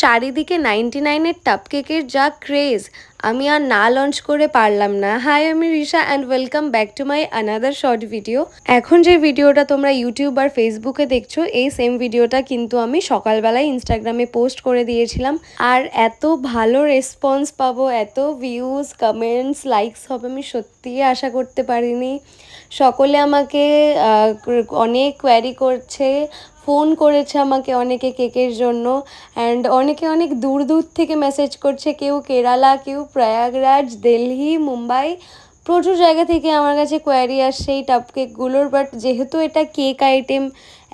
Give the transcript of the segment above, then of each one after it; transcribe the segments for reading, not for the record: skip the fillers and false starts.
চারিদিকে 99 এর টাপ কেকের যা ক্রেজ, আমি আর না লঞ্চ করে পারলাম না। হাই, আমি Risha and welcome back to my another short video. এখন যে ভিডিওটা তোমরা ইউটিউব আর ফেসবুকে দেখছো, এই সেম ভিডিওটা কিন্তু আমি সকালবেলায় ইনস্টাগ্রামে পোস্ট করে দিয়েছিলাম। আর এত ভালো রেসপন্স পাবো, এত ভিউজ, কমেন্টস, লাইকস হবে আমি সত্যিই আশা করতে পারিনি। সকলে আমাকে অনেক কোয়ারি করছে, ফোন করেছে আমাকে অনেকে কেকের জন্য। অ্যান্ড অনেকে অনেক দূর দূর থেকে মেসেজ করছে, কেউ কেরালা, কেউ প্রয়াগরাজ, দিল্লি, মুম্বাই, প্রচুর জায়গা থেকে আমার কাছে কোয়ারি আসছে এই টাপ কেকগুলোর। বাট যেহেতু এটা কেক আইটেম,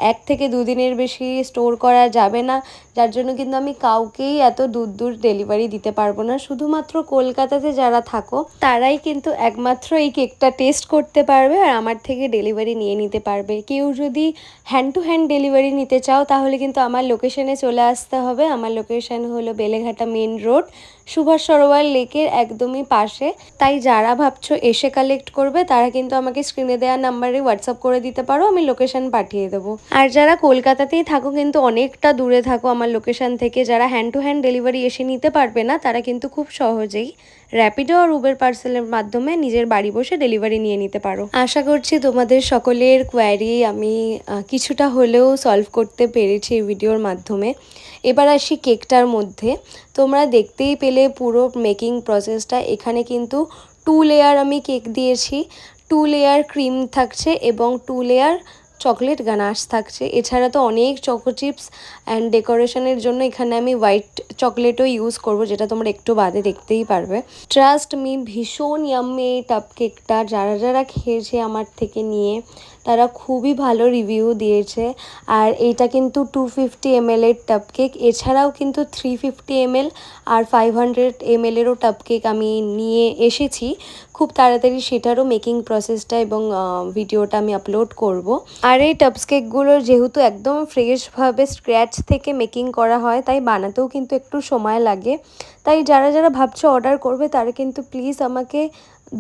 1 থেকে 2 দিনের বেশি স্টোর করা যাবে না, যার জন্য কিন্তু আমি কাউকেই এত দূর দূর ডেলিভারি দিতে পারবো না। শুধুমাত্র কলকাতাতে যারা থাকো তারাই কিন্তু একমাত্র এই কেকটা টেস্ট করতে পারবে আর আমার থেকে ডেলিভারি নিয়ে নিতে পারবে। কেউ যদি হ্যান্ড টু হ্যান্ড ডেলিভারি নিতে চাও তাহলে কিন্তু আমার লোকেশনে চলে আসতে হবে। আমার লোকেশন হলো বেলেঘাটা মেন রোড, সুভাষ সরোবর লেকের একদমই পাশে। তাই যারা ভাবছো এসে কালেক্ট করবে তারা কিন্তু আমাকে স্ক্রিনে দেওয়া নাম্বারে হোয়াটসঅ্যাপ করে দিতে পারো, আমি লোকেশন পাঠিয়ে দেবো। আর যারা কলকাতাতেই থাকো কিন্তু অনেকটা দূরে থাকো আমার লোকেশন থেকে, যারা হ্যান্ড টু হ্যান্ড ডেলিভারি এসে নিতে পারবে না, তারা কিন্তু খুব সহজেই র্যাপিডো আর উবের পার্সেলের মাধ্যমে নিজের বাড়ি বসে ডেলিভারি নিয়ে নিতে পারো। আশা করছি তোমাদের সকলের কোয়ারি আমি কিছুটা হলেও সলভ করতে পেরেছি এই ভিডিওর মাধ্যমে। এবার আসি কেকটার মধ্যে। তোমরা দেখতেই পেলে পুরো মেকিং প্রসেসটা। এখানে কিন্তু 2 লেয়ার আমি কেক দিয়েছি, 2 লেয়ার ক্রিম থাকছে এবং 2 লেয়ার চকলেট গানাশ থাকছে। এছাড়া তো অনেক চকো চিপস অ্যান্ড ডেকোরেশনের জন্য এখানে আমি হোয়াইট চকলেটও ইউজ করব, যেটা তোমরা একটু বাদে দেখতেই পারবে। ট্রাস্ট মি, ভীষণ ইয়াম্মি এই টাপ কেকটা। যারা যারা খেয়েছে আমার থেকে নিয়ে তারা খুবই ভালো রিভিউ দিয়েছে। আর এইটা কিন্তু 250 ml এর টাপ কেক, এছাড়াও কিন্তু 350 ml আর 500 ml এরও টাপ কেক আমি নিয়ে এসেছি। খুব তাড়াতাড়ি সেটারও মেকিং প্রসেসটা এবং ভিডিওটা আমি আপলোড করব। আর এই টাপস কেকগুলো যেহেতু একদম ফ্রেশভাবে স্ক্র্যাচ থেকে মেকিং করা হয়, তাই বানাতেও কিন্তু একটু সময় লাগে। তাই যারা যারা ভাবছো অর্ডার করবে তারা কিন্তু প্লিজ আমাকে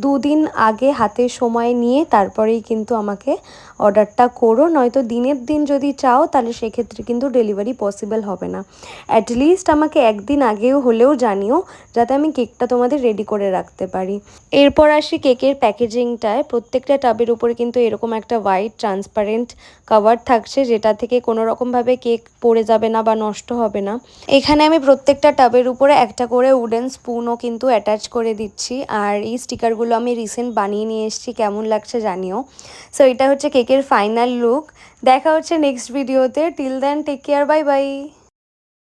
2 দিন আগে হাতে সময় নিয়ে তারপরেই কিন্তু আমাকে অর্ডারটা করো, নয়তো দিনের দিন যদি চাও তাহলে সেক্ষেত্রে কিন্তু ডেলিভারি পসিবল হবে না। অ্যাটলিস্ট আমাকে 1 দিন আগেও হলেও জানিও, যাতে আমি কেকটা তোমাদের রেডি করে রাখতে পারি। এরপর আসি কেকের প্যাকেজিংটায়। প্রত্যেকটা টাবের উপরে কিন্তু এরকম একটা হোয়াইট ট্রান্সপারেন্ট কভার থাকছে, যেটা থেকে কোনো রকমভাবে কেক পড়ে যাবে না বা নষ্ট হবে না। এখানে আমি প্রত্যেকটা টাবের উপরে একটা করে উডেন স্পুনও কিন্তু অ্যাটাচ করে দিচ্ছি। আর এই স্টিকারগুলো আমি রিসেন্ট বানিয়ে নিয়ে এসেছি, কেমন লাগছে জানিও। সো এটা হচ্ছে কেকের ফাইনাল লুক। দেখা হচ্ছে নেক্সট ভিডিওতে। Till then take care, bye by.